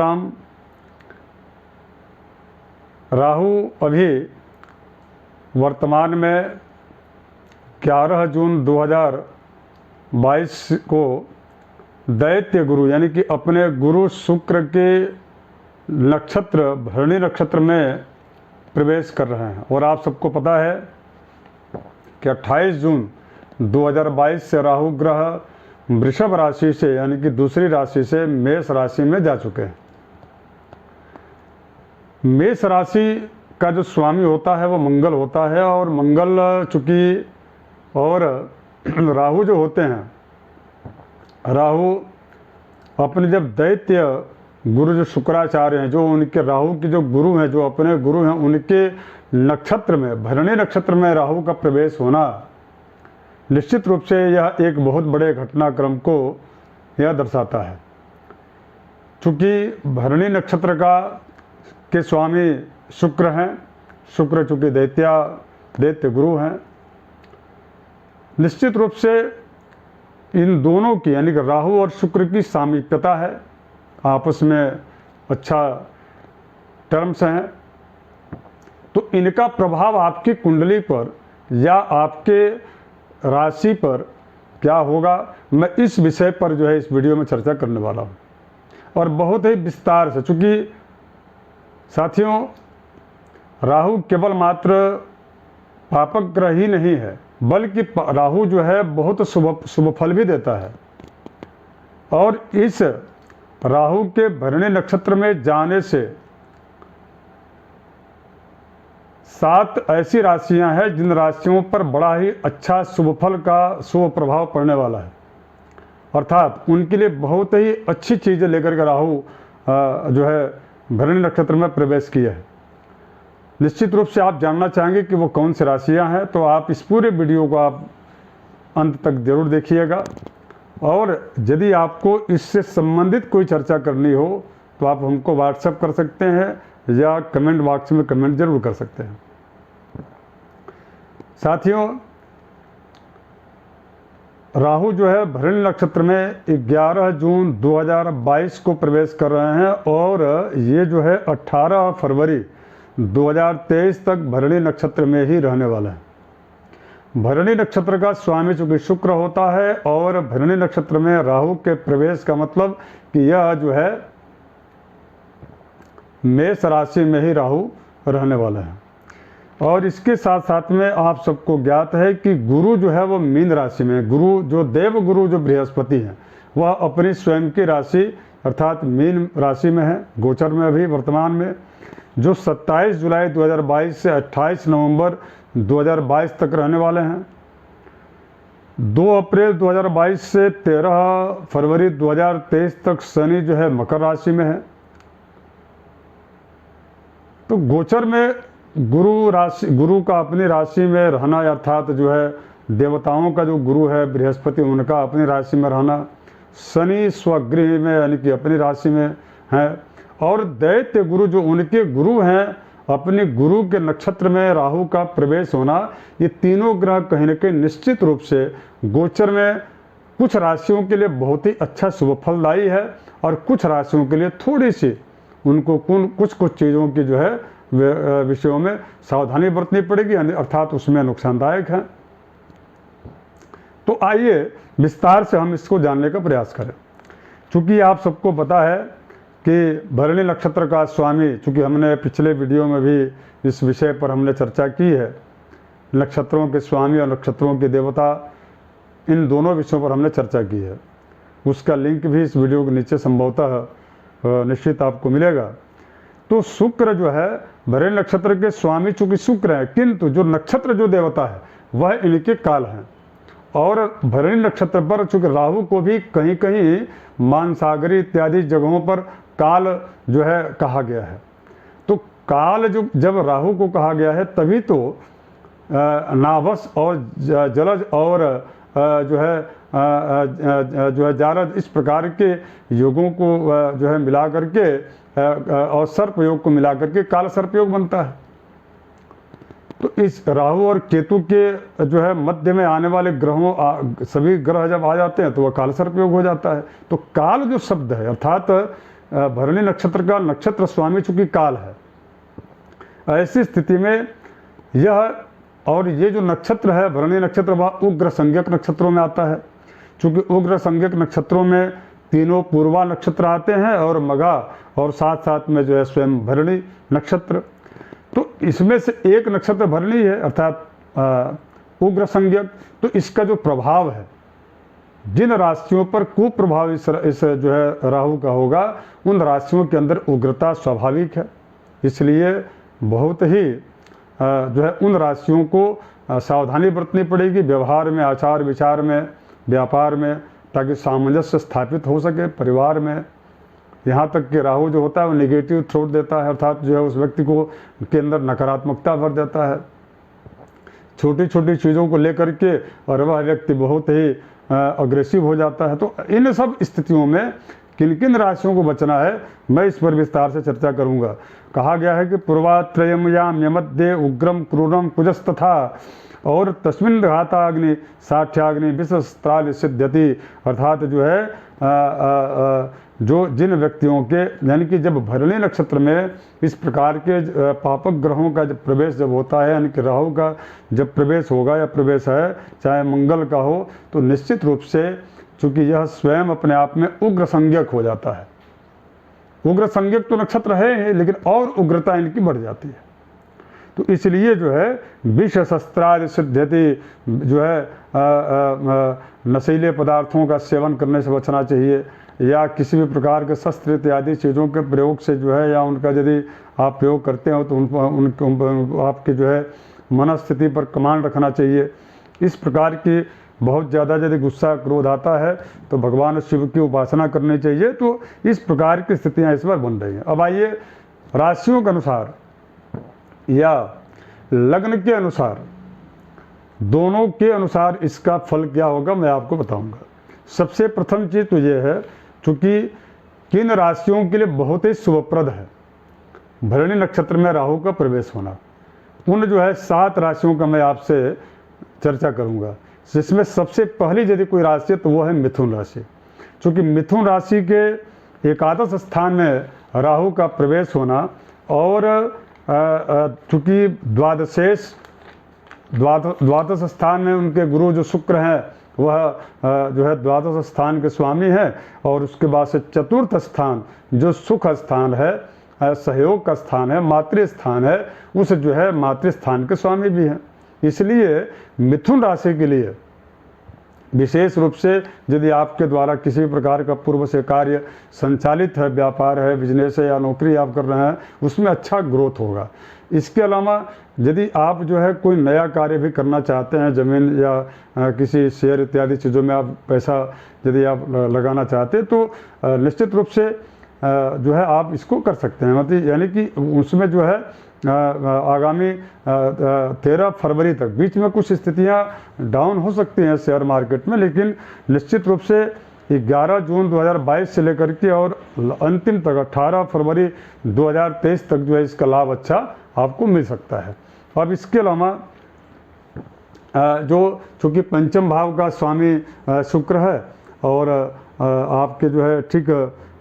राम। राहु अभी वर्तमान में 11 जून 2022 को दैत्य गुरु यानी कि अपने गुरु शुक्र के नक्षत्र भरणी नक्षत्र में प्रवेश कर रहे हैं। और आप सबको पता है कि 28 जून 2022 से राहु ग्रह वृषभ राशि से यानी कि दूसरी राशि से मेष राशि में जा चुके हैं। मेष राशि का जो स्वामी होता है वो मंगल होता है, और मंगल चूंकि और राहु जो होते हैं, राहु अपने जब दैत्य गुरु जो शुक्राचार्य हैं, जो उनके राहु के जो गुरु हैं, जो अपने गुरु हैं, उनके नक्षत्र में भरणी नक्षत्र में राहु का प्रवेश होना निश्चित रूप से यह एक बहुत बड़े घटनाक्रम को यह दर्शाता है। चूँकि भरणी नक्षत्र के स्वामी शुक्र हैं, शुक्र चूँकि दैत्य गुरु हैं, निश्चित रूप से इन दोनों की यानी कि राहु और शुक्र की सामीप्यता है, आपस में अच्छा टर्म्स हैं। तो इनका प्रभाव आपकी कुंडली पर या आपके राशि पर क्या होगा, मैं इस विषय पर जो है इस वीडियो में चर्चा करने वाला हूँ, और बहुत ही विस्तार से। चूँकि साथियों, राहु केवल मात्र पापक ग्रह ही नहीं है, बल्कि राहु जो है बहुत शुभ फल भी देता है। और इस राहु के भरणी नक्षत्र में जाने से 7 ऐसी राशियां हैं जिन राशियों पर बड़ा ही अच्छा शुभ फल का शुभ प्रभाव पड़ने वाला है, अर्थात उनके लिए बहुत ही अच्छी चीज़ें लेकर के राहु जो है भरणी नक्षत्र में प्रवेश किया है। निश्चित रूप से आप जानना चाहेंगे कि वो कौन सी राशियां हैं, तो आप इस पूरे वीडियो को आप अंत तक जरूर देखिएगा। और यदि आपको इससे संबंधित कोई चर्चा करनी हो तो आप हमको व्हाट्सएप कर सकते हैं या कमेंट बॉक्स में कमेंट जरूर कर सकते हैं। साथियों, राहु जो है भरणी नक्षत्र में 11 जून 2022 को प्रवेश कर रहे हैं, और ये जो है 18 फरवरी 2023 तक भरणी नक्षत्र में ही रहने वाला है। भरणी नक्षत्र का स्वामी चूंकि शुक्र होता है, और भरणी नक्षत्र में राहु के प्रवेश का मतलब कि यह जो है मेष राशि में ही राहु रहने वाला है। और इसके साथ साथ में आप सबको ज्ञात है कि गुरु जो है वो मीन राशि में, गुरु जो देव गुरु जो बृहस्पति हैं, वह अपनी स्वयं की राशि अर्थात मीन राशि में है, गोचर में अभी वर्तमान में, जो 27 जुलाई 2022 से 28 नवंबर 2022 तक रहने वाले हैं। 2 अप्रैल 2022 से 13 फरवरी 2023 तक शनि जो है मकर राशि में है। तो गोचर में गुरु का अपनी राशि में रहना, अर्थात जो है देवताओं का जो गुरु है बृहस्पति, उनका अपनी राशि में रहना, शनि स्वगृह में यानी कि अपनी राशि में है, और दैत्य गुरु जो उनके गुरु हैं, अपने गुरु के नक्षत्र में राहु का प्रवेश होना, ये तीनों ग्रह कहीं न कहीं निश्चित रूप से गोचर में कुछ राशियों के लिए बहुत ही अच्छा शुभ फलदायी है, और कुछ राशियों के लिए थोड़ी सी उनको कुछ चीज़ों की जो है विषयों में सावधानी बरतनी पड़ेगी, अर्थात उसमें नुकसानदायक है। तो आइए विस्तार से हम इसको जानने का प्रयास करें। चूँकि आप सबको पता है कि भरणी नक्षत्र का स्वामी, चूँकि हमने पिछले वीडियो में भी इस विषय पर हमने चर्चा की है, नक्षत्रों के स्वामी और नक्षत्रों के देवता, इन दोनों विषयों पर हमने चर्चा की है। उसका लिंक भी इस वीडियो के नीचे संभवतः निश्चित आपको मिलेगा। तो शुक्र जो है भरणी नक्षत्र के स्वामी चूँकि शुक्र है, किंतु जो नक्षत्र जो देवता है वह इनके काल हैं। और भरणी नक्षत्र पर चूँकि राहु को भी कहीं कहीं मानसागरी इत्यादि जगहों पर काल जो है कहा गया है। तो काल जब राहु को कहा गया है, तभी तो नाभस और जलज और जो है जारद, इस प्रकार के योगों को जो है मिला करके और सर्प योग को मिला करके काल सर्प योग बनता है। तो इस राहु और केतु के जो है मध्य में आने वाले ग्रहों सभी ग्रह जब आ जाते हैं तो वह काल सर्प योग हो जाता है। तो काल जो शब्द है, अर्थात भरणी नक्षत्र का नक्षत्र स्वामी चूंकि काल है, ऐसी स्थिति में यह और ये जो नक्षत्र है भरणी नक्षत्र वह उग्र संज्ञक नक्षत्रों में आता है। चूंकि उग्र संज्ञक नक्षत्रों में तीनों पूर्वा नक्षत्र आते हैं और मघा और साथ साथ में जो है स्वयं भरणी नक्षत्र, तो इसमें से एक नक्षत्र भरणी है अर्थात उग्र संज्ञक। तो इसका जो प्रभाव है जिन राशियों पर कुप्रभाव इस जो है राहु का होगा उन राशियों के अंदर उग्रता स्वाभाविक है। इसलिए बहुत ही जो है उन राशियों को सावधानी बरतनी पड़ेगी व्यवहार में, आचार विचार में, व्यापार में, ताकि सामंजस्य स्थापित हो सके परिवार में। यहाँ तक कि राहु जो होता है वो नेगेटिव थॉट देता है, अर्थात जो है उस व्यक्ति को के अंदर नकारात्मकता भर देता है छोटी छोटी चीज़ों को लेकर के, और वह व्यक्ति बहुत ही अग्रेसिव हो जाता है। तो इन सब स्थितियों में किन किन राशियों को बचना है मैं इस पर विस्तार से चर्चा करूंगा। कहा गया है कि पूर्वात्रयम याम यमद्य उग्रम क्रूरम कुजस्तथा और तस्मिन् घाताग्नि साठ्याग्नि विषस्त्राल सिद्ध्यति, अर्थात जो है जो जिन व्यक्तियों के यानी कि जब भरणी नक्षत्र में इस प्रकार के पापक ग्रहों का जब प्रवेश जब होता है, यानी कि राहु का जब प्रवेश होगा या प्रवेश है चाहे मंगल का हो, तो निश्चित रूप से चूंकि यह स्वयं अपने आप में उग्र संज्ञक हो जाता है। उग्र संज्ञक तो नक्षत्र है लेकिन और उग्रता इनकी बढ़ जाती है। तो इसलिए जो है विष शस्त्रादि सिद्ध्यति, जो है नशीले पदार्थों का सेवन करने से बचना चाहिए, या किसी भी प्रकार के शस्त्र इत्यादि चीज़ों के प्रयोग से जो है या उनका यदि आप प्रयोग करते हो तो उनको आपकी जो है मनस्थिति पर कमांड रखना चाहिए। इस प्रकार की बहुत ज़्यादा यदि गुस्सा क्रोध आता है तो भगवान शिव की उपासना करनी चाहिए। तो इस प्रकार की स्थितियाँ इस बार बन रही हैं। अब आइए राशियों के अनुसार या लग्न के अनुसार, दोनों के अनुसार इसका फल क्या होगा मैं आपको बताऊंगा। सबसे प्रथम चीज़ तो ये है, चूँकि किन राशियों के लिए बहुत ही शुभप्रद है भरणी नक्षत्र में राहु का प्रवेश होना, उन जो है 7 राशियों का मैं आपसे चर्चा करूंगा। जिसमें सबसे पहली यदि कोई राशि है तो वो है मिथुन राशि। चूँकि मिथुन राशि के एकादश स्थान में राहु का प्रवेश होना और चूँकि द्वादश स्थान में उनके गुरु जो शुक्र हैं वह जो है द्वादश स्थान के स्वामी हैं, और उसके बाद से चतुर्थ स्थान जो सुख स्थान है, सहयोग का स्थान है, मातृ स्थान है, उस जो है मातृ स्थान के स्वामी भी हैं। इसलिए मिथुन राशि के लिए विशेष रूप से यदि आपके द्वारा किसी प्रकार का पूर्व से कार्य संचालित है, व्यापार है, बिजनेस है या नौकरी आप कर रहे हैं, उसमें अच्छा ग्रोथ होगा। इसके अलावा यदि आप जो है कोई नया कार्य भी करना चाहते हैं, ज़मीन या किसी शेयर इत्यादि चीज़ों में आप पैसा यदि आप लगाना चाहते हैं तो निश्चित रूप से जो है आप इसको कर सकते हैं। मतलब यानी कि उसमें जो है आगामी 13 फरवरी तक बीच में कुछ स्थितियां डाउन हो सकती हैं शेयर मार्केट में, लेकिन निश्चित रूप से 11 जून 2022 से लेकर के और अंतिम तक 18 फरवरी 2023 तक जो है इसका लाभ अच्छा आपको मिल सकता है। अब इसके अलावा जो चूँकि पंचम भाव का स्वामी शुक्र है और आपके जो है ठीक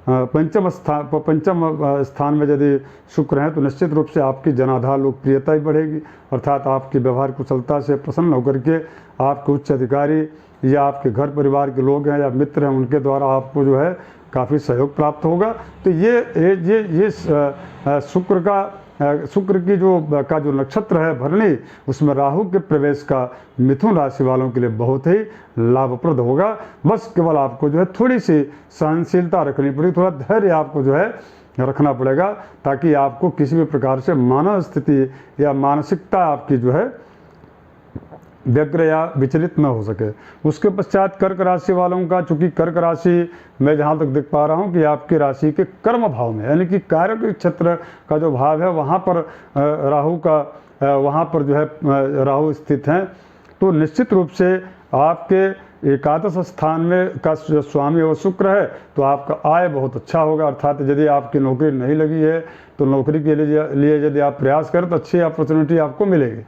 पंचम स्थान में यदि शुक्र हैं तो निश्चित रूप से आपकी जनाधार लोकप्रियता ही बढ़ेगी, अर्थात आपकी व्यवहार कुशलता से प्रसन्न होकर के आपके उच्च अधिकारी या आपके घर परिवार के लोग हैं या मित्र हैं उनके द्वारा आपको जो है काफ़ी सहयोग प्राप्त होगा। तो ये शुक्र की जो नक्षत्र है भरणी, उसमें राहु के प्रवेश का मिथुन राशि वालों के लिए बहुत ही लाभप्रद होगा। बस केवल आपको जो है थोड़ी सी सहनशीलता रखनी पड़ेगी, थोड़ा धैर्य आपको जो है रखना पड़ेगा, ताकि आपको किसी भी प्रकार से मानव स्थिति या मानसिकता आपकी जो है व्यग्र या विचलित न हो सके। उसके पश्चात कर्क राशि वालों का, चूँकि कर्क राशि मैं जहाँ तक देख पा रहा हूँ कि आपकी राशि के कर्म भाव में यानी कि कार्य क्षेत्र का जो भाव है वहाँ पर वहाँ पर जो है राहु स्थित हैं, तो निश्चित रूप से आपके एकादश स्थान में का जो स्वामी वो शुक्र है तो आपका आय बहुत अच्छा होगा। अर्थात यदि आपकी नौकरी नहीं लगी है तो नौकरी के लिए यदि आप प्रयास करें तो अच्छी अपॉर्चुनिटी आपको मिलेगी।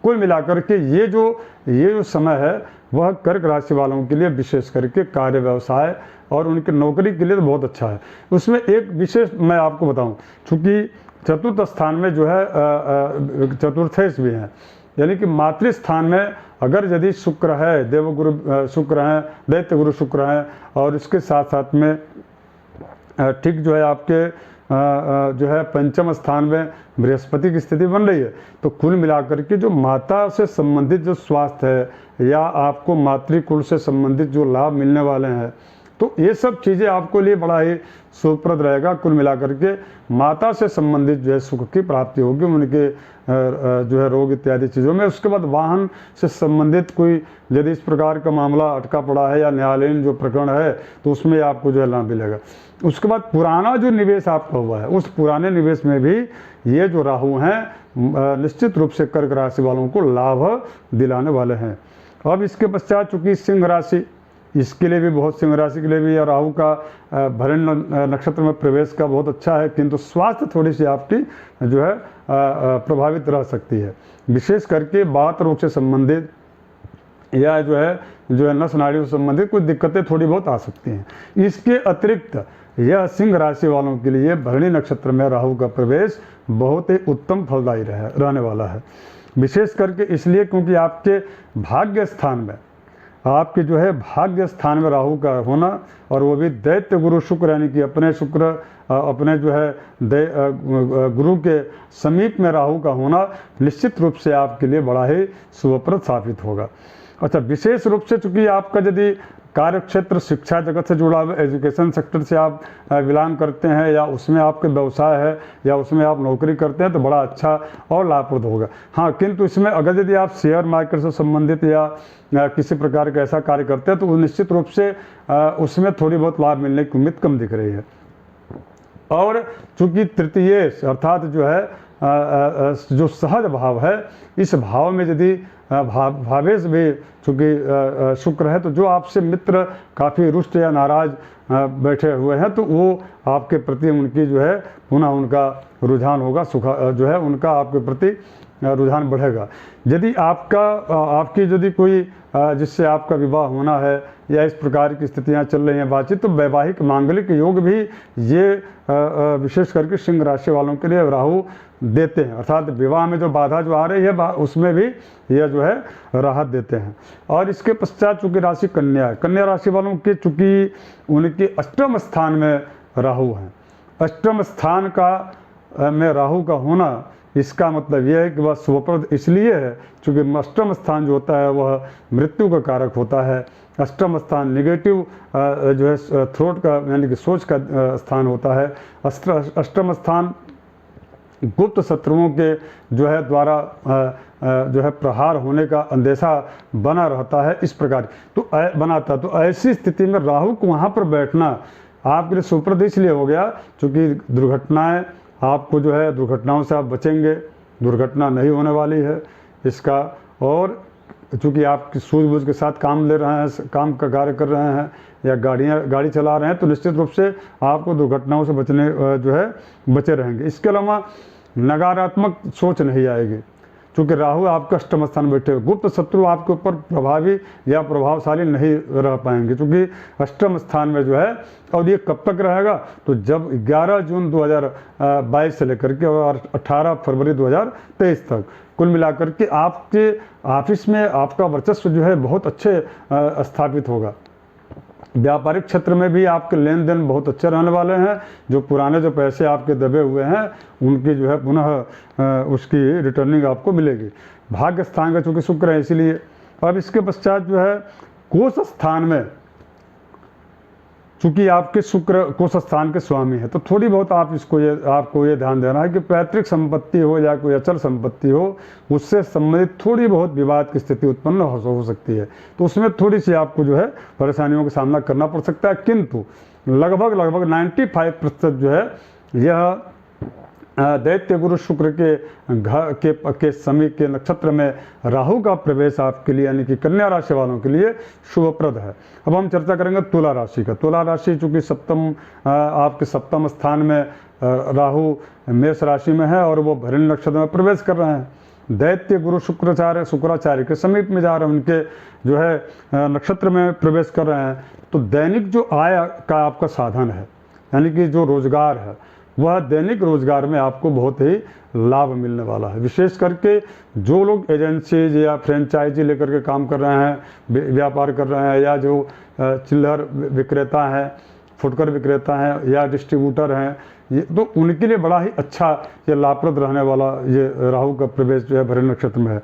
कुल मिलाकर के ये जो समय है वह कर्क राशि वालों के लिए विशेष करके कार्य व्यवसाय और उनकी नौकरी के लिए तो बहुत अच्छा है। उसमें एक विशेष मैं आपको बताऊं, चूँकि चतुर्थ स्थान में जो है चतुर्थेश भी हैं, यानी कि मातृ स्थान में अगर यदि शुक्र है, देवगुरु शुक्र हैं, दैत्य गुरु शुक्र हैं, और इसके साथ साथ में ठीक जो है आपके जो है पंचम स्थान में बृहस्पति की स्थिति बन रही है, तो कुल मिलाकर के जो माता से संबंधित जो स्वास्थ्य है या आपको मातृकुल से संबंधित जो लाभ मिलने वाले हैं, तो ये सब चीज़ें आपको लिए बड़ा ही सुप्रद रहेगा। कुल मिलाकर के माता से संबंधित जो है सुख की प्राप्ति होगी, उनके जो है रोग इत्यादि चीज़ों में। उसके बाद वाहन से संबंधित कोई यदि इस प्रकार का मामला अटका पड़ा है या न्यायालयीन जो प्रकरण है, तो उसमें आपको जो है लाभ मिलेगा। उसके बाद पुराना जो निवेश आपका हुआ है, उस पुराने निवेश में भी ये जो राहु हैं निश्चित रूप से कर्क राशि वालों को लाभ दिलाने वाले हैं। अब इसके पश्चात चूँकि सिंह राशि, इसके लिए भी बहुत, सिंह राशि के लिए भी राहु का भरण नक्षत्र में प्रवेश का बहुत अच्छा है, किंतु स्वास्थ्य थोड़ी सी आपकी जो है प्रभावित रह सकती है, विशेष करके बात रोग से संबंधित या जो है नस नाड़ियों से संबंधित कुछ दिक्कतें थोड़ी बहुत आ सकती हैं। इसके अतिरिक्त यह सिंह राशि वालों के लिए भरणी नक्षत्र में राहु का प्रवेश बहुत ही उत्तम फलदायी रहने वाला है, विशेष करके इसलिए क्योंकि आपके भाग्य स्थान में, आपके जो है भाग्य स्थान में राहु का होना, और वो भी दैत्य गुरु शुक्र, यानी कि अपने शुक्र अपने जो है गुरु के समीप में राहु का होना निश्चित रूप से आपके लिए बड़ा ही शुभप्रद साबित होगा। अच्छा, विशेष रूप से चूँकि आपका यदि कार्य क्षेत्र शिक्षा जगत से जुड़ा हुआ, एजुकेशन सेक्टर से आप बिलोंग करते हैं, या उसमें आपके व्यवसाय है, या उसमें आप नौकरी करते हैं, तो बड़ा अच्छा और लाभप्रद होगा। हाँ, किंतु इसमें अगर यदि आप शेयर मार्केट से संबंधित या किसी प्रकार का ऐसा कार्य करते हैं, तो निश्चित रूप से उसमें थोड़ी बहुत लाभ मिलने की उम्मीद कम दिख रही है। और चूँकि तृतीयेश अर्थात जो है जो सहज भाव है, इस भाव में यदि भावेश भी चूँकि शुक्र है, तो जो आपसे मित्र काफ़ी रुष्ट या नाराज बैठे हुए हैं, तो वो आपके प्रति उनकी जो है पुनः उनका रुझान होगा, जो है उनका आपके प्रति रुझान बढ़ेगा। यदि आपकी यदि कोई जिससे आपका विवाह होना है या इस प्रकार की स्थितियां चल रही हैं बातचीत, तो वैवाहिक मांगलिक योग भी ये विशेष करके सिंह राशि वालों के लिए राहु देते हैं, अर्थात विवाह में जो बाधा जो आ रही है उसमें भी यह जो है राहत देते हैं। और इसके पश्चात चूँकि राशि कन्या है, कन्या राशि वालों के चूँकि उनके अष्टम स्थान में राहु हैं, अष्टम स्थान का में राहु का होना, इसका मतलब यह है कि वह शुभप्रद इसलिए है क्योंकि अष्टम स्थान जो होता है वह मृत्यु का कारक होता है। अष्टम स्थान निगेटिव जो है थ्रोट का यानी कि सोच का स्थान होता है। अष्टम स्थान गुप्त शत्रुओं के जो है द्वारा जो है प्रहार होने का अंदेशा बना रहता है, इस प्रकार तो बनाता। तो ऐसी स्थिति में राहु को वहाँ पर बैठना आपके लिए सुप्रद इसलिए हो गया क्योंकि दुर्घटनाएं आपको जो है, दुर्घटनाओं से आप बचेंगे, दुर्घटना नहीं होने वाली है इसका। और चूँकि आप सूझबूझ के साथ काम ले रहे हैं, काम का कार्य कर रहे हैं या गाड़ी चला रहे हैं, तो निश्चित रूप से आपको दुर्घटनाओं से बचने जो है बचे रहेंगे। इसके अलावा नकारात्मक सोच नहीं आएगी क्योंकि राहु आपका अष्टम स्थान बैठे, गुप्त शत्रु आपके ऊपर प्रभावी या प्रभावशाली नहीं रह पाएंगे क्योंकि अष्टम स्थान में जो है। और ये कब तक रहेगा, तो जब 11 जून 2022 से लेकर के और 18 फरवरी 2023 तक कुल मिलाकर के आपके ऑफिस में आपका वर्चस्व जो है बहुत अच्छे स्थापित होगा। व्यापारिक क्षेत्र में भी आपके लेन देन बहुत अच्छे रहने वाले हैं। जो पुराने जो पैसे आपके दबे हुए हैं उनकी जो है पुनः उसकी रिटर्निंग आपको मिलेगी। भाग्य स्थान का चूँकि शुक्र है इसीलिए। अब इसके पश्चात जो है कोष स्थान में चूँकि आपके शुक्र कोष स्थान के स्वामी है, तो थोड़ी बहुत आपको ये ध्यान देना है कि पैतृक संपत्ति हो या कोई अचल संपत्ति हो, उससे संबंधित थोड़ी बहुत विवाद की स्थिति उत्पन्न हो सकती है। तो उसमें थोड़ी सी आपको जो है परेशानियों का सामना करना पड़ सकता है, किंतु लगभग 95% जो है यह दैत्य गुरु शुक्र के समीप के नक्षत्र में राहु का प्रवेश आपके लिए यानी कि कन्या राशि वालों के लिए शुभप्रद है। अब हम चर्चा करेंगे तुला राशि का। तुला राशि चूँकि आपके सप्तम स्थान में राहु मेष राशि में है और वो भरणी नक्षत्र में प्रवेश कर रहे हैं, दैत्य गुरु शुक्राचार्य के समीप में जा रहे हैं, उनके जो है नक्षत्र में प्रवेश कर रहे हैं। तो दैनिक जो आय का आपका साधन है, यानी कि जो रोजगार है, वह दैनिक रोजगार में आपको बहुत ही लाभ मिलने वाला है। विशेष करके जो लोग एजेंसीज या फ्रेंचाइजी लेकर के काम कर रहे हैं, व्यापार कर रहे हैं, या जो चिल्लर विक्रेता हैं, फुटकर विक्रेता हैं, या डिस्ट्रीब्यूटर हैं, ये तो उनके लिए बड़ा ही अच्छा ये लाभप्रद रहने वाला ये राहु का प्रवेश जो है भरण नक्षत्र में है।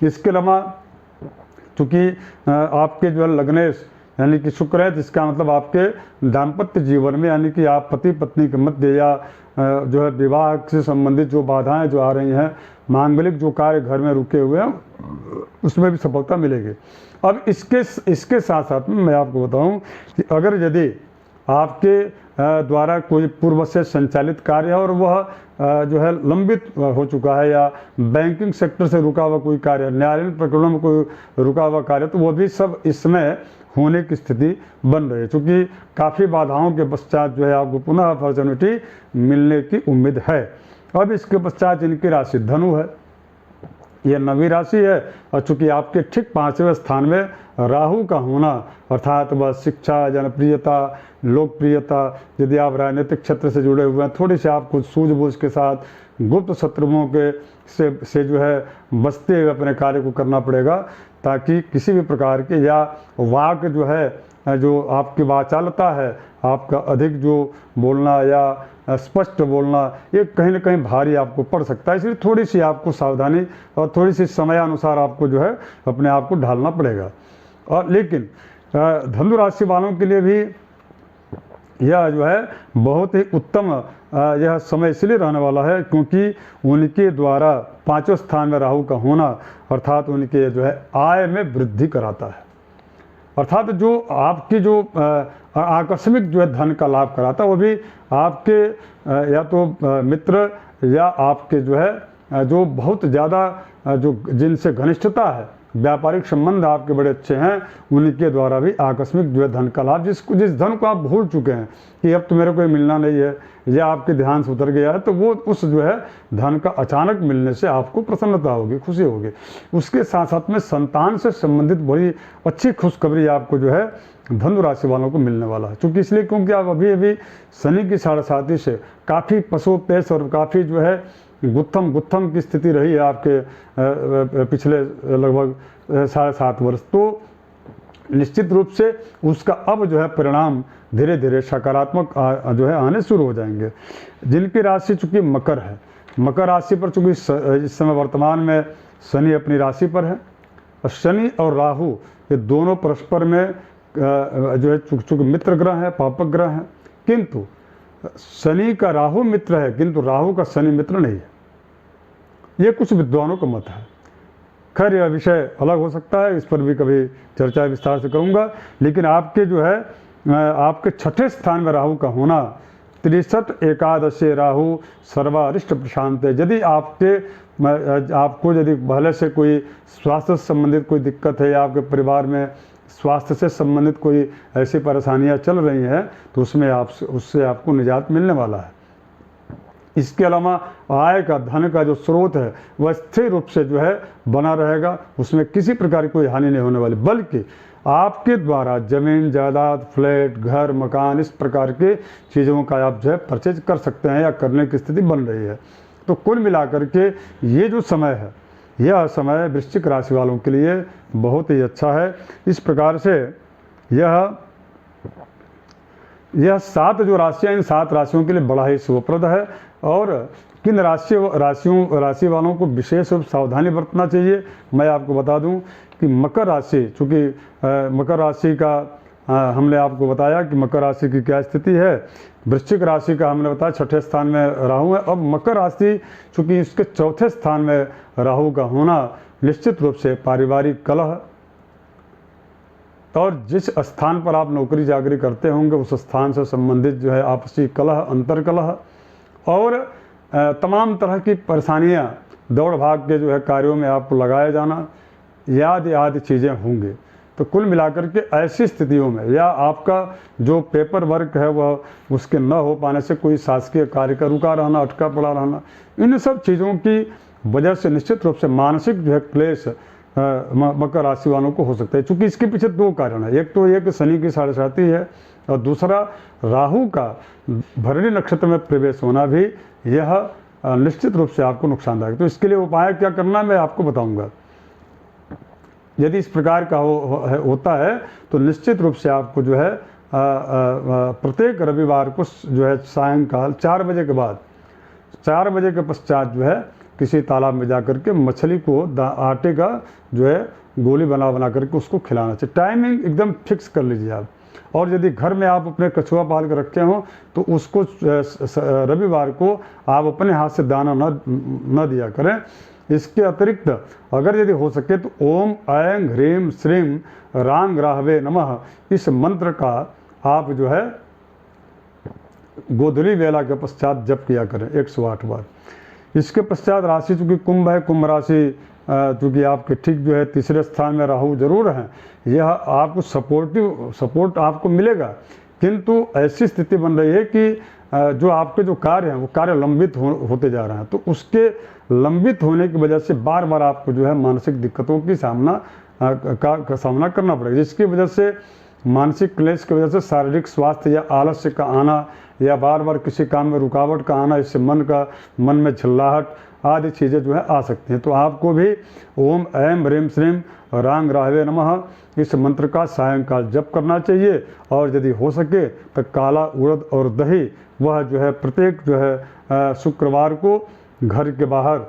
इसके अलावा चूँकि आपके जो है लग्नेश यानी कि शुक्र है, जिसका मतलब आपके दाम्पत्य जीवन में, यानी कि आप पति पत्नी के मध्य या जो है विवाह से संबंधित जो बाधाएं जो आ रही हैं, मांगलिक जो कार्य घर में रुके हुए हैं, उसमें भी सफलता मिलेगी। अब इसके साथ साथ में मैं आपको बताऊं कि अगर यदि आपके द्वारा कोई पूर्व से संचालित कार्य है और वह जो है लंबित हो चुका है, या बैंकिंग सेक्टर से रुका हुआ कोई कार्य, न्यायालयीन प्रकरणों में कोई रुका हुआ कार्य, तो वह भी सब इसमें होने की स्थिति बन रही है, क्योंकि काफ़ी बाधाओं के पश्चात जो है आपको पुनः अपॉर्चुनिटी मिलने की उम्मीद है। अब इसके पश्चात इनकी राशि धनु है, यह 9वीं राशि है, और चूँकि आपके ठीक 5वें स्थान में राहु का होना, अर्थात वह शिक्षा, जनप्रियता, लोकप्रियता, यदि आप राजनीतिक क्षेत्र से जुड़े हुए हैं, थोड़ी सी आपको सूझबूझ के साथ गुप्त शत्रुओं के से जो है बचते हुए अपने कार्य को करना पड़ेगा, ताकि किसी भी प्रकार के या वाक जो है, जो आपकी वाचालता है, आपका अधिक जो बोलना या स्पष्ट बोलना, ये कहीं ना कहीं भारी आपको पड़ सकता है। इसलिए थोड़ी सी आपको सावधानी और थोड़ी सी समय अनुसार आपको जो है अपने आप को ढालना पड़ेगा। और लेकिन धनु राशि वालों के लिए भी यह जो है बहुत ही उत्तम यह समय इसलिए रहने वाला है, क्योंकि उनके द्वारा 5वें स्थान में राहु का होना, अर्थात उनके जो है आय में वृद्धि कराता है, अर्थात जो आपकी जो आकस्मिक जो है धन का लाभ कराता है, वो भी आपके या तो मित्र या आपके जो है जो बहुत ज़्यादा जो जिनसे घनिष्ठता है, व्यापारिक संबंध आपके बड़े अच्छे हैं, उनके द्वारा भी आकस्मिक जो है धन का लाभ, जिस धन को आप भूल चुके हैं कि अब तो मेरे को मिलना नहीं है, या आपके ध्यान से उतर गया है, तो वो उस जो है धन का अचानक मिलने से आपको प्रसन्नता होगी, खुशी होगी। उसके साथ साथ में संतान से संबंधित बड़ी अच्छी खुशखबरी आपको जो है धनु राशि वालों को मिलने वाला है। क्योंकि इसलिए क्योंकि आप अभी शनि की 7.5 से काफ़ी पशुपेश और काफ़ी जो है गुत्थम की स्थिति रही है आपके पिछले लगभग 7.5 वर्ष। तो निश्चित रूप से उसका अब जो है परिणाम धीरे धीरे सकारात्मक जो है आने शुरू हो जाएंगे। जिनकी राशि चूँकि मकर है, मकर राशि पर चूँकि इस समय वर्तमान में शनि अपनी राशि पर है, और शनि और राहु ये दोनों परस्पर में जो है चूँकि मित्र ग्रह है, पापक ग्रह है, किंतु शनि का राहु मित्र है, किंतु राहु का शनि मित्र नहीं है। ये कुछ विद्वानों का मत है। खैर यह विषय अलग हो सकता है, इस पर भी कभी चर्चा विस्तार से करूंगा। लेकिन आपके जो है आपके 6ठे स्थान में राहु का होना, 63 एकादशी राहु सर्वारिष्ट प्रशांत है। यदि आपको यदि पहले से कोई स्वास्थ्य से संबंधित कोई दिक्कत है, या आपके परिवार में स्वास्थ्य से संबंधित कोई ऐसी परेशानियां चल रही हैं, तो उससे आपको निजात मिलने वाला है। इसके अलावा आय का, धन का जो स्रोत है वह स्थिर रूप से जो है बना रहेगा, उसमें किसी प्रकार की कोई हानि नहीं होने वाली, बल्कि आपके द्वारा जमीन जायदाद, फ्लैट, घर, मकान, इस प्रकार के चीज़ों का आप जो है परचेज कर सकते हैं या करने की स्थिति बन रही है। तो कुल मिलाकर के ये जो समय है, यह समय वृश्चिक राशि वालों के लिए बहुत ही अच्छा है। इस प्रकार से यह 7 जो राशियाँ, इन 7 राशियों के लिए बड़ा ही शुभप्रद है। और किन राशि वालों को विशेष रूप सावधानी बरतना चाहिए, मैं आपको बता दूं कि मकर राशि, चूँकि मकर राशि का हमने आपको बताया कि मकर राशि की क्या स्थिति है, वृश्चिक राशि का हमने बताया 6ठे स्थान में राहु है। अब मकर राशि चूँकि इसके 4थे स्थान में राहु का होना निश्चित रूप से पारिवारिक कलह, और जिस स्थान पर आप नौकरी चाकरी करते होंगे उस स्थान से संबंधित जो है आपसी कलह, अंतर कलह, और तमाम तरह की परेशानियां, दौड़ भाग के जो है कार्यों में आपको लगाया जाना, आदि चीज़ें होंगे। तो कुल मिलाकर के ऐसी स्थितियों में, या आपका जो पेपर वर्क है वह उसके न हो पाने से कोई शासकीय कार्य का रुका रहना, अटका पड़ा रहना, इन सब चीज़ों की वजह से निश्चित रूप से मानसिक जो है क्लेश मकर राशि वालों को हो सकता है। चूँकि इसके पीछे दो कारण है, एक तो ये कि शनि की साढ़ेसाती है, और दूसरा राहु का भरणी नक्षत्र में प्रवेश होना भी यह निश्चित रूप से आपको नुकसानदायक। तो इसके लिए उपाय क्या करना मैं आपको बताऊंगा। यदि इस प्रकार का होता है तो निश्चित रूप से आपको जो है प्रत्येक रविवार को जो है सायंकाल 4 बजे के बाद, 4 बजे के पश्चात जो है किसी तालाब में जाकर के मछली को आटे का जो है गोली बना करके उसको खिलाना चाहिए। टाइमिंग एकदम फिक्स कर लीजिए आप। और यदि घर में आप अपने कछुआ पाल कर रखे हों तो उसको रविवार को आप अपने हाथ से दाना न दिया करें। इसके अतिरिक्त अगर यदि हो सके तो ओम ऐं ह्रीं श्रीं रांग राहवे नमः इस मंत्र का आप जो है गोधूली वेला के पश्चात जप किया करें 108 बार। इसके पश्चात राशि चूँकि कुंभ है, कुंभ राशि चूँकि आपके ठीक जो है तीसरे स्थान में राहु जरूर हैं, यह आपको सपोर्ट आपको मिलेगा, किंतु ऐसी स्थिति बन रही है कि जो आपके जो कार्य हैं वो कार्य लंबित होते जा रहे हैं। तो उसके लंबित होने की वजह से बार बार आपको जो है मानसिक दिक्कतों की सामना करना पड़ेगा, जिसकी वजह से मानसिक क्लेश की वजह से शारीरिक स्वास्थ्य या आलस्य का आना, या बार बार किसी काम में रुकावट का आना, इससे मन में झल्लाहट आदि चीज़ें जो है आ सकती हैं। तो आपको भी ओम ऐं ह्रीं श्रीं रांग राहवे नमः इस मंत्र का सायंकाल जप करना चाहिए। और यदि हो सके तो काला उड़द और दही वह जो है प्रत्येक जो है शुक्रवार को घर के बाहर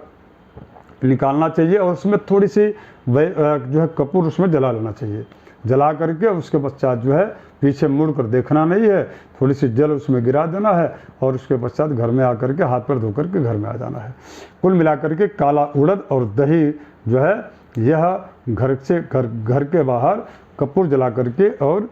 निकालना चाहिए, और उसमें थोड़ी सी जो है कपूर उसमें जला लेना चाहिए। जला करके उसके पश्चात जो है पीछे मुड़ कर देखना नहीं है, थोड़ी सी जल उसमें गिरा देना है, और उसके पश्चात घर में आकर के हाथ पैर धो करके घर में आ जाना है। कुल मिलाकर के काला उड़द और दही जो है यह घर के बाहर कपूर जला करके और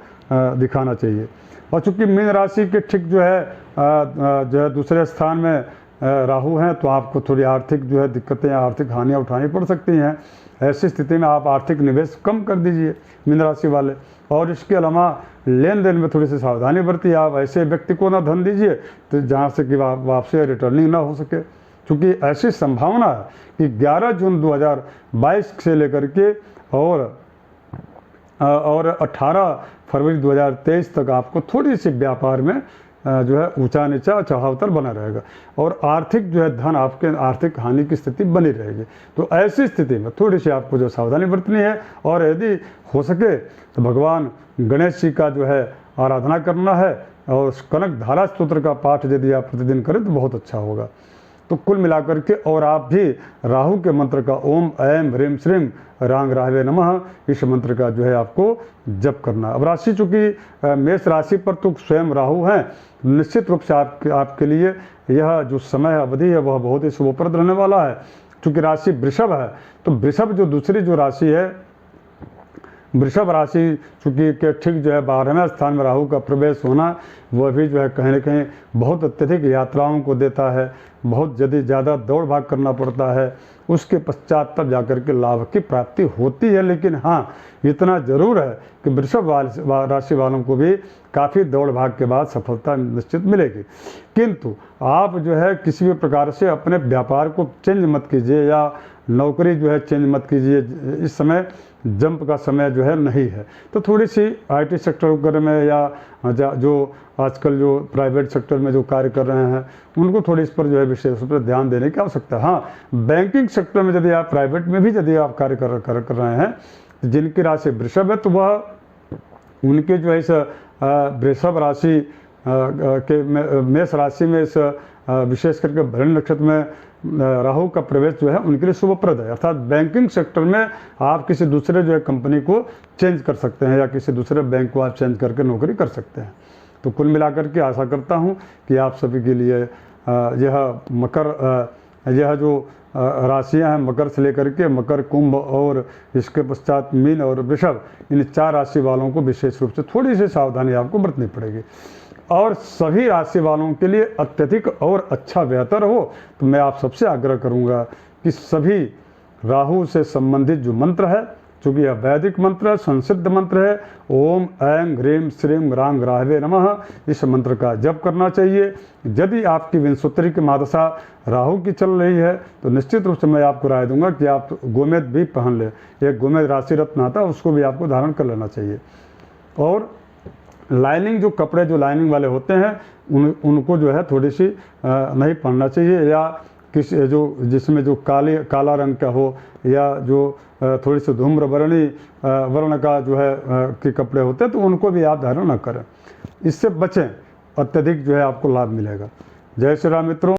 दिखाना चाहिए। और चूँकि मीन राशि के ठीक जो है दूसरे स्थान में राहु हैं, तो आपको थोड़ी आर्थिक जो है दिक्कतें या आर्थिक हानियाँ उठानी पड़ सकती हैं। ऐसी स्थिति में आप आर्थिक निवेश कम कर दीजिए मीन राशि वाले। और इसके अलावा लेन देन में थोड़ी सी सावधानी बरतिए। आप ऐसे व्यक्ति को ना धन दीजिए तो जहाँ से कि वापसी रिटर्निंग ना हो सके, क्योंकि ऐसी संभावना है कि 11 जून 2022 से लेकर के और 18 फरवरी 2023 तक आपको थोड़ी सी व्यापार में जो है ऊंचा नीचा चढ़ाव उतार बना रहेगा, और आर्थिक जो है धन आपके आर्थिक हानि की स्थिति बनी रहेगी। तो ऐसी स्थिति में थोड़ी सी आपको जो सावधानी बरतनी है, और यदि हो सके तो भगवान गणेश जी का जो है आराधना करना है, और कनक धारा स्तोत्र का पाठ यदि आप प्रतिदिन करें तो बहुत अच्छा होगा। तो कुल मिलाकर के और आप भी राहु के मंत्र का ओम ऐं ह्रीं श्रीं रांग राहवे नमः इस मंत्र का जो है आपको जप करना। अब राशि चूँकि मेष राशि पर तो स्वयं राहु हैं, निश्चित रूप से आपके लिए यह जो समय अवधि है वह बहुत ही शुभप्रद रहने वाला है। चूँकि राशि वृषभ है, तो वृषभ जो दूसरी जो राशि है, वृषभ राशि चूँकि के ठीक जो है 12वें स्थान में राहु का प्रवेश होना, वह भी जो है कहीं न कहीं बहुत अत्यधिक यात्राओं को देता है, बहुत यदि ज़्यादा दौड़ भाग करना पड़ता है, उसके पश्चात तब जाकर के लाभ की प्राप्ति होती है। लेकिन हाँ, इतना ज़रूर है कि वृषभ राशि वालों को भी काफ़ी दौड़ भाग के बाद सफलता निश्चित मिलेगी। किंतु आप जो है किसी भी प्रकार से अपने व्यापार को चेंज मत कीजिए, या नौकरी जो है चेंज मत कीजिए। इस समय जंप का समय जो है नहीं है। तो थोड़ी सी IT सेक्टर वगैरह में, या जो आजकल जो प्राइवेट सेक्टर में जो कार्य कर रहे हैं, उनको थोड़ी इस पर जो है विशेष रूप से ध्यान देने की आवश्यकता है। हाँ, बैंकिंग सेक्टर में यदि आप प्राइवेट में भी यदि आप कार्य कर रहे हैं, जिनकी राशि वृषभ है, तो वह उनके जो है इस वृषभ राशि के मेष राशि में इस विशेष करके भरणी नक्षत्र में राहु का प्रवेश जो है उनके लिए शुभप्रद है। अर्थात बैंकिंग सेक्टर में आप किसी दूसरे जो है कंपनी को चेंज कर सकते हैं, या किसी दूसरे बैंक को आप चेंज करके नौकरी कर सकते हैं। तो कुल मिलाकर के आशा करता हूं कि आप सभी के लिए यह जो राशियां हैं मकर से लेकर के मकर, कुंभ और इसके पश्चात मीन और वृषभ, इन 4 राशि वालों को विशेष रूप से थोड़ी सी सावधानी आपको बरतनी पड़ेगी। और सभी राशि वालों के लिए अत्यधिक और अच्छा बेहतर हो तो मैं आप सबसे आग्रह करूंगा कि सभी राहु से संबंधित जो मंत्र है चूँकि यह वैदिक मंत्र है, संसिद्ध मंत्र है। ओम ऐं ह्रीं श्रीं ग्रां ग्राहवे नमः इस मंत्र का जप करना चाहिए। यदि आपकी विंशोत्तरी की महादशा राहु की चल रही है तो निश्चित रूप से मैं आपको राय दूंगा कि आप गोमेद भी पहन लें। एक गोमेद राशि रत्न आता है, उसको भी आपको धारण कर लेना चाहिए। और लाइनिंग जो कपड़े जो लाइनिंग वाले होते हैं उनको जो है थोड़ी सी नहीं पहनना चाहिए, या किसी जो जिसमें जो काला रंग का हो, या जो थोड़ी सी धूम्र वर्ण का जो है के कपड़े होते हैं तो उनको भी आप धारण न करें। इससे बचें, अत्यधिक जो है आपको लाभ मिलेगा। जय श्री राम मित्रों।